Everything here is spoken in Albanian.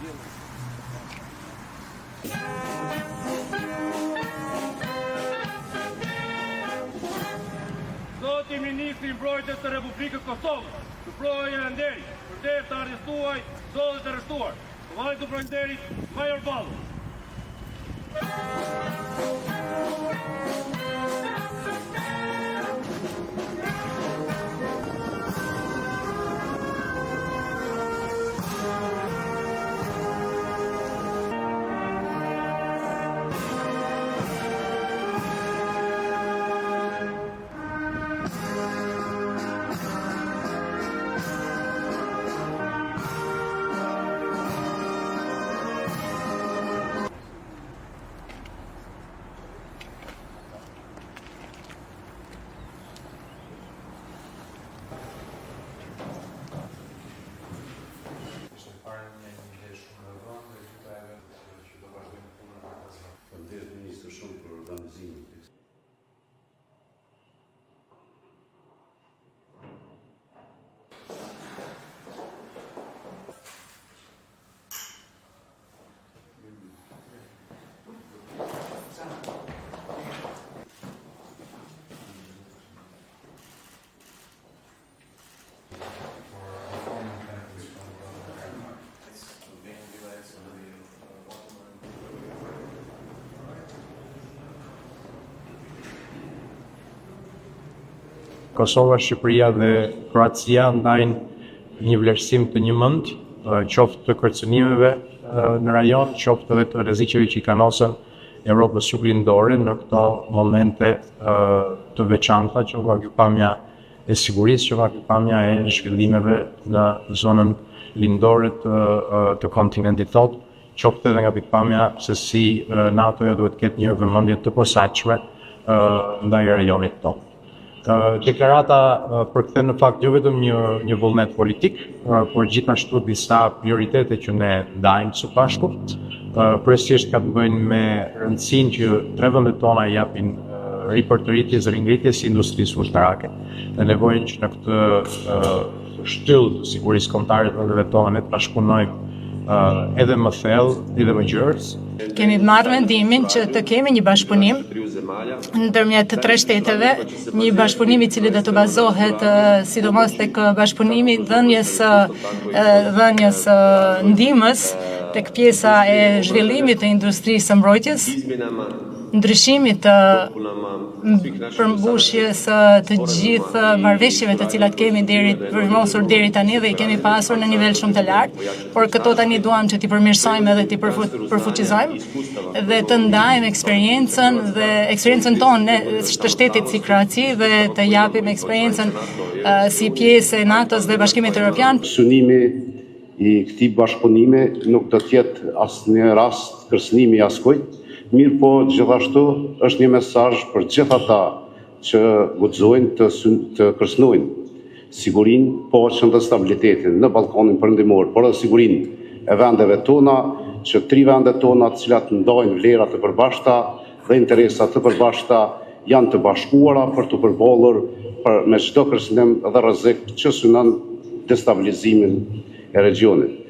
Zoti Ministri i Mbrojtjes të Republikës Kosovës, shpërblej e nderi për te të arrestuaj zotët të arrestuar. Vajtë të prejnderit, Major Ballu. Ministru shumë për organizimin. Kosova, Shqipëria dhe Kroacia ndajnë një vlerësim të njëmend, qoftë të kërcënimeve në rajon, qoftë edhe të rreziqeve që i kanosën Evropës juglindore në këto momente të veçanta që nga pikpamja e sigurisë, që nga pikpamja e zhvillimeve në zonën lindore të kontinentit totë, qoftë edhe nga pikpamja se si NATO-ja duhet ketë një vëmendje të posaçme ndaj rajonit tonë. Deklarata përkthen në fakt jo vetëm një vullnet politik, por gjithashtu disa prioritete që ne ndajmë së bashku. Kryesisht ka të bëjnë me rëndësinë që tre vendet tona japin ripërtëritjes dhe ringritjes së industrisë ushtarake dhe nevojën që në këtë shtyllë të sigurisë kombëtare të vendeve tona ne të bashkëpunojmë edhe më thellë edhe më gjerës. Kemi marrë vendimin që të kemi një bashkëpunim ndërmjet të tre shteteve, një bashkëpunim i cili do të bazohet sidomos tek bashkëpunimi dhënies ndihmës tek pjesa e zhvillimit të industrisë së mbrojtjes, ndryshimit të përmbushjes të gjithë marrëveshjeve të cilat kemi përmosur deri tani dhe i kemi pasur në nivel shumë të lartë, por këto tani duam që t'i përmirësojmë edhe t'i përfuqizojmë dhe të ndajmë eksperiencën tonë të shtetit si Kroaci dhe të japim eksperiencën si pjesë e NATO-s dhe Bashkimit Evropian. Synimi i këtij bashkëpunimi nuk do të jetë asnjë rast kërcënimi i askujt. Mirë po, gjithashtu është një mesazh për gjithë ata që guxojnë të kërcënojnë sigurinë, paqen dhe stabilitetin në Ballkanin Perëndimor, por edhe sigurinë e vendeve tona, që tri vendet tona të cilat ndajnë vlera të përbashkëta dhe interesa të përbashkëta janë të bashkuara për të përballur me çdo kërcënim dhe rrezik që synon destabilizimin e regionit.